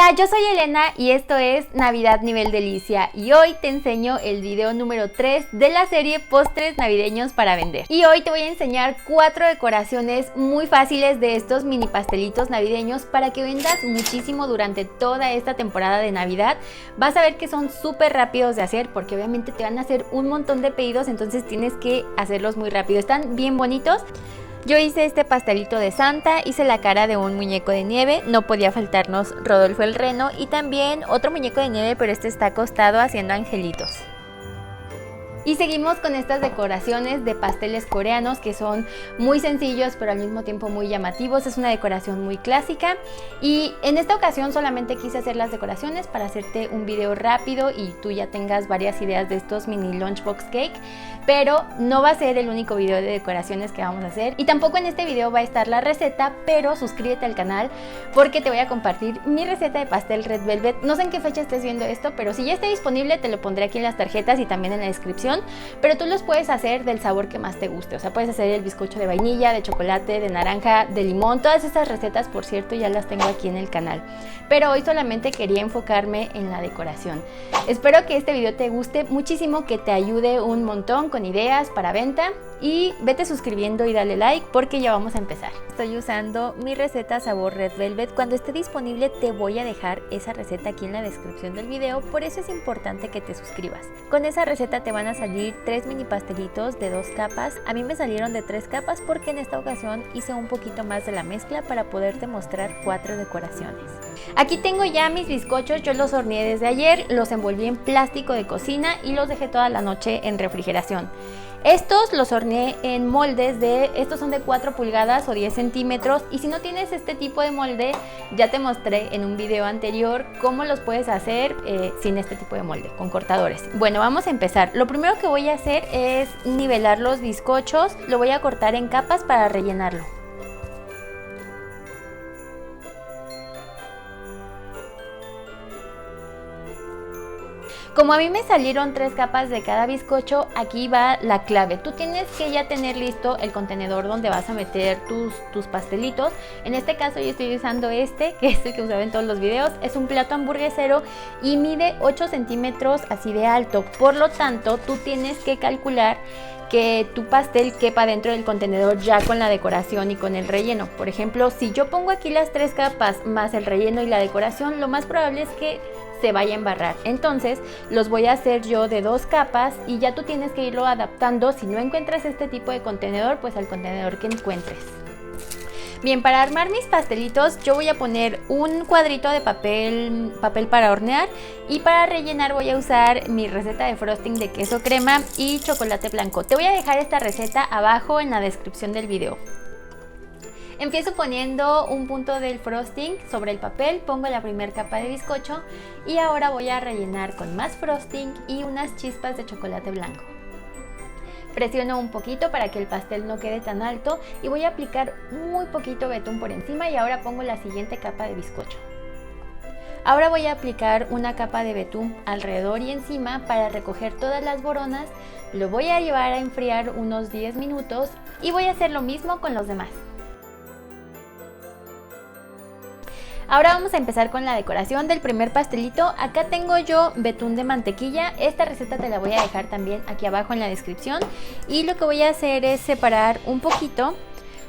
Hola, yo soy Elena y esto es Navidad Nivel Delicia y hoy te enseño el video número 3 de la serie Postres Navideños para Vender. Y hoy te voy a enseñar 4 decoraciones muy fáciles de estos mini pastelitos navideños para que vendas muchísimo durante toda esta temporada de Navidad. Vas a ver que son súper rápidos de hacer porque obviamente te van a hacer un montón de pedidos, entonces tienes que hacerlos muy rápido. Están bien bonitos. Yo hice este pastelito de Santa, hice la cara de un muñeco de nieve, no podía faltarnos Rodolfo el Reno y también otro muñeco de nieve, pero este está acostado haciendo angelitos. Y seguimos con estas decoraciones de pasteles coreanos que son muy sencillos pero al mismo tiempo muy llamativos. Es una decoración muy clásica y en esta ocasión solamente quise hacer las decoraciones para hacerte un video rápido y tú ya tengas varias ideas de estos mini lunchbox cake. Pero no va a ser el único video de decoraciones que vamos a hacer y tampoco en este video va a estar la receta, pero suscríbete al canal porque te voy a compartir mi receta de pastel Red Velvet. No sé en qué fecha estés viendo esto, pero si ya está disponible te lo pondré aquí en las tarjetas y también en la descripción. Pero tú los puedes hacer del sabor que más te guste, o sea, puedes hacer el bizcocho de vainilla, de chocolate, de naranja, de limón. Todas estas recetas, por cierto, ya las tengo aquí en el canal. Pero hoy solamente quería enfocarme en la decoración. Espero que este video te guste muchísimo, que te ayude un montón con ideas para venta y vete suscribiendo y dale like porque ya vamos a empezar. Estoy usando mi receta sabor Red Velvet. Cuando esté disponible te voy a dejar esa receta aquí en la descripción del video, por eso es importante que te suscribas. Con esa receta te van a salir 3 mini pastelitos de 2 capas. A mí me salieron de 3 capas porque en esta ocasión hice un poquito más de la mezcla para poderte mostrar 4 decoraciones. Aquí tengo ya mis bizcochos, yo los horneé desde ayer, los envolví en plástico de cocina y los dejé toda la noche en refrigeración. Estos los horneé en moldes estos son de 4 pulgadas o 10 centímetros y si no tienes este tipo de molde, ya te mostré en un video anterior cómo los puedes hacer sin este tipo de molde, con cortadores. Bueno, vamos a empezar. Lo primero que voy a hacer es nivelar los bizcochos, lo voy a cortar en capas para rellenarlo. Como a mí me salieron 3 capas de cada bizcocho, aquí va la clave. Tú tienes que ya tener listo el contenedor donde vas a meter tus pastelitos. En este caso yo estoy usando este, que es el que usaba en todos los videos. Es un plato hamburguesero y mide 8 centímetros así de alto. Por lo tanto, tú tienes que calcular que tu pastel quepa dentro del contenedor ya con la decoración y con el relleno. Por ejemplo, si yo pongo aquí las 3 capas más el relleno y la decoración, lo más probable es que se vaya a embarrar. Entonces los voy a hacer yo de 2 capas y ya tú tienes que irlo adaptando. Si no encuentras este tipo de contenedor, pues al contenedor que encuentres. Bien, para armar mis pastelitos yo voy a poner un cuadrito de papel para hornear y para rellenar voy a usar mi receta de frosting de queso crema y chocolate blanco. Te voy a dejar esta receta abajo en la descripción del video. Empiezo poniendo un punto del frosting sobre el papel, pongo la primera capa de bizcocho y ahora voy a rellenar con más frosting y unas chispas de chocolate blanco. Presiono un poquito para que el pastel no quede tan alto y voy a aplicar muy poquito betún por encima y ahora pongo la siguiente capa de bizcocho. Ahora voy a aplicar una capa de betún alrededor y encima para recoger todas las boronas. Lo voy a llevar a enfriar unos 10 minutos y voy a hacer lo mismo con los demás. Ahora vamos a empezar con la decoración del primer pastelito. Acá tengo yo betún de mantequilla. Esta receta te la voy a dejar también aquí abajo en la descripción. Y lo que voy a hacer es separar un poquito.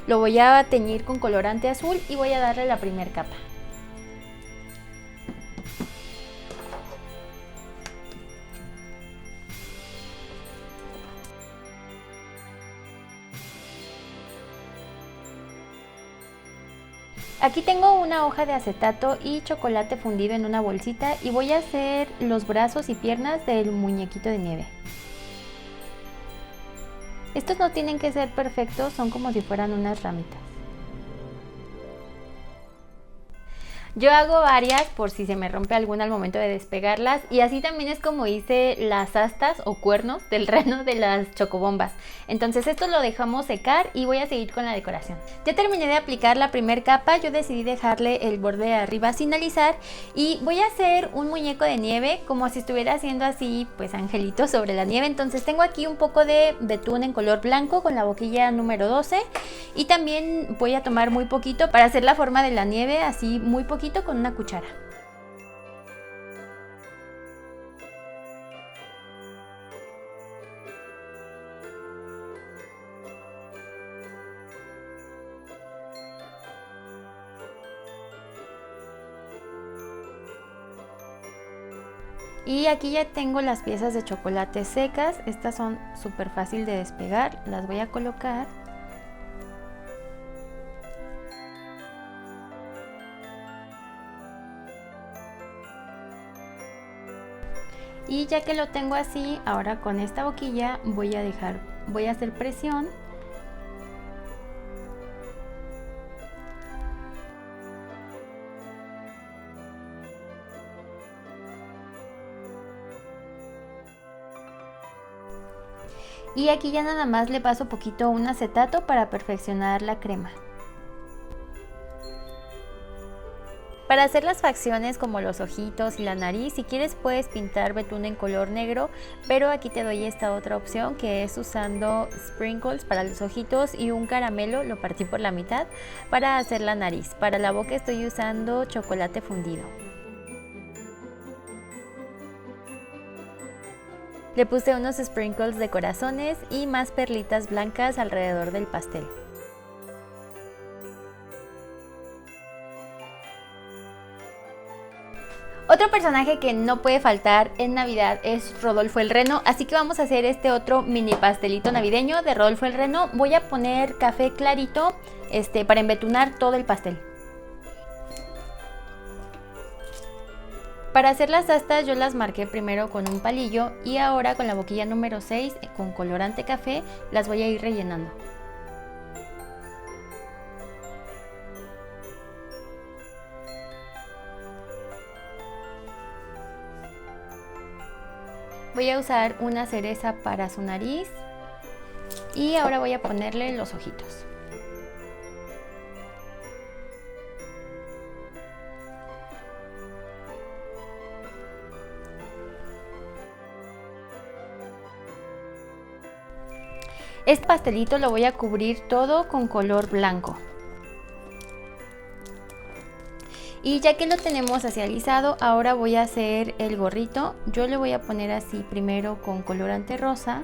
Lo voy a teñir con colorante azul y voy a darle la primera capa. Aquí tengo una hoja de acetato y chocolate fundido en una bolsita y voy a hacer los brazos y piernas del muñequito de nieve. Estos no tienen que ser perfectos, son como si fueran unas ramitas. Yo hago varias por si se me rompe alguna al momento de despegarlas y así también es como hice las astas o cuernos del reno de las chocobombas. Entonces esto lo dejamos secar y voy a seguir con la decoración. Ya terminé de aplicar la primera capa, yo decidí dejarle el borde de arriba sin alisar y voy a hacer un muñeco de nieve como si estuviera haciendo así pues angelitos sobre la nieve. Entonces tengo aquí un poco de betún en color blanco con la boquilla número 12 y también voy a tomar muy poquito para hacer la forma de la nieve, así muy poquito con una cuchara. Y aquí ya tengo las piezas de chocolate secas. Estas son súper fácil de despegar. Las voy a colocar. Y ya que lo tengo así, ahora con esta boquilla voy a hacer presión. Y aquí ya nada más le paso poquito un acetato para perfeccionar la crema. Para hacer las facciones como los ojitos y la nariz, si quieres puedes pintar betún en color negro, pero aquí te doy esta otra opción que es usando sprinkles para los ojitos y un caramelo, lo partí por la mitad, para hacer la nariz. Para la boca estoy usando chocolate fundido. Le puse unos sprinkles de corazones y más perlitas blancas alrededor del pastel. Otro personaje que no puede faltar en Navidad es Rodolfo el Reno, así que vamos a hacer este otro mini pastelito navideño de Rodolfo el Reno. Voy a poner café clarito para embetunar todo el pastel. Para hacer las astas yo las marqué primero con un palillo y ahora con la boquilla número 6 con colorante café las voy a ir rellenando. Voy a usar una cereza para su nariz y ahora voy a ponerle los ojitos. Este pastelito lo voy a cubrir todo con color blanco. Y ya que lo tenemos así alisado, ahora voy a hacer el gorrito. Yo le voy a poner así primero con colorante rosa.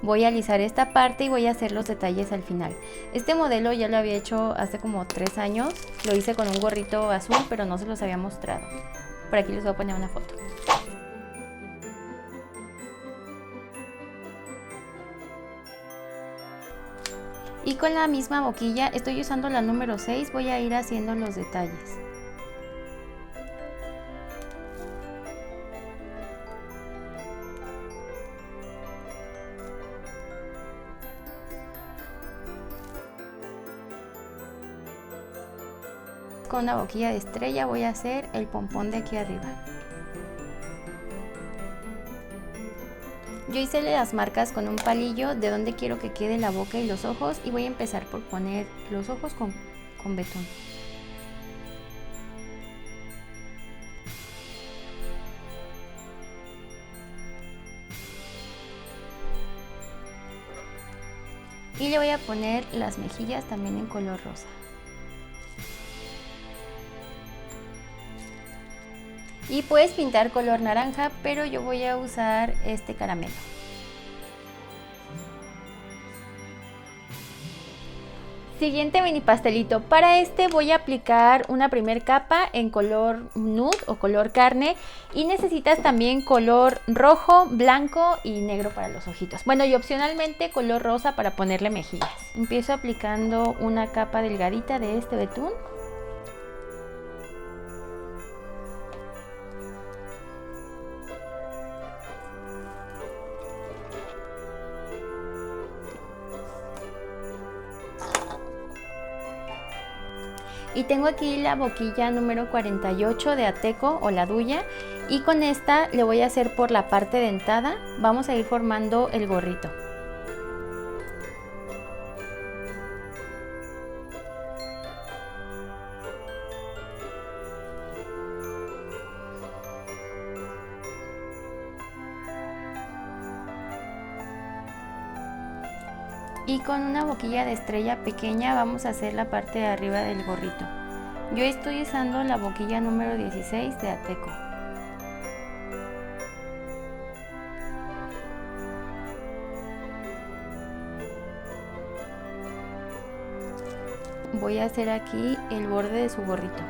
Voy a alisar esta parte y voy a hacer los detalles al final. Este modelo ya lo había hecho hace como 3 años. Lo hice con un gorrito azul, pero no se los había mostrado. Por aquí les voy a poner una foto. Y con la misma boquilla, estoy usando la número 6, voy a ir haciendo los detalles. Con una boquilla de estrella voy a hacer el pompón de aquí arriba. Yo hice las marcas con un palillo de donde quiero que quede la boca y los ojos y voy a empezar por poner los ojos con betún. Y le voy a poner las mejillas también en color rosa. Y puedes pintar color naranja, pero yo voy a usar este caramelo. Siguiente mini pastelito. Para este voy a aplicar una primer capa en color nude o color carne. Y necesitas también color rojo, blanco y negro para los ojitos. Bueno, y opcionalmente color rosa para ponerle mejillas. Empiezo aplicando una capa delgadita de este betún. Y tengo aquí la boquilla número 48 de Ateco o la Duya, y con esta le voy a hacer por la parte dentada. Vamos a ir formando el gorrito. Y con una boquilla de estrella pequeña vamos a hacer la parte de arriba del gorrito. Yo estoy usando la boquilla número 16 de Ateco. Voy a hacer aquí el borde de su gorrito.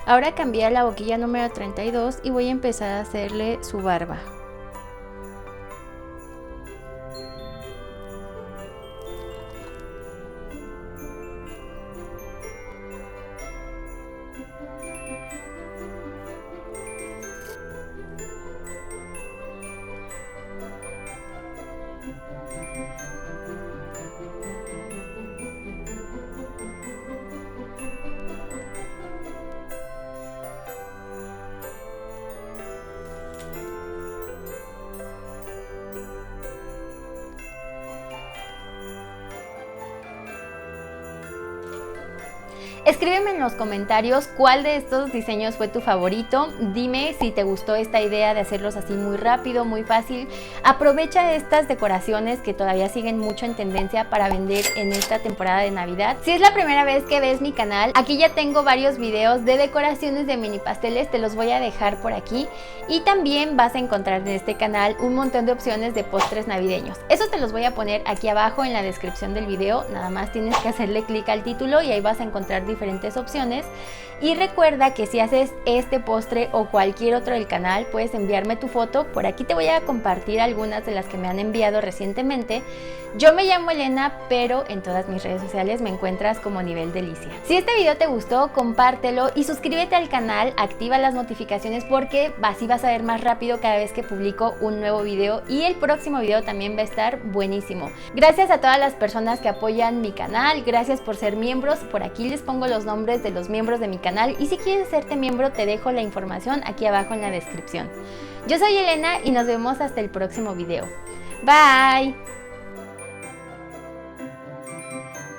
Ahora cambié a la boquilla número 32 y voy a empezar a hacerle su barba. Escríbeme en los comentarios cuál de estos diseños fue tu favorito. Dime si te gustó esta idea de hacerlos así muy rápido, muy fácil. Aprovecha estas decoraciones que todavía siguen mucho en tendencia para vender en esta temporada de Navidad. Si es la primera vez que ves mi canal, aquí ya tengo varios videos de decoraciones de mini pasteles, te los voy a dejar por aquí. Y también vas a encontrar en este canal un montón de opciones de postres navideños. Esos te los voy a poner aquí abajo en la descripción del video. Nada más tienes que hacerle clic al título y ahí vas a encontrar diferentes opciones. Y recuerda que si haces este postre o cualquier otro del canal, puedes enviarme tu foto. Por aquí te voy a compartir algunas de las que me han enviado recientemente. Yo me llamo Elena, pero en todas mis redes sociales me encuentras como Nivel Delicia. Si este video te gustó, compártelo y suscríbete al canal, activa las notificaciones porque así vas a ver más rápido cada vez que publico un nuevo video, y el próximo video también va a estar buenísimo. Gracias a todas las personas que apoyan mi canal, gracias por ser miembros. Por aquí les pongo los nombres de los miembros de mi canal y si quieres hacerte miembro te dejo la información aquí abajo en la descripción. Yo soy Elena y nos vemos hasta el próximo video. Bye.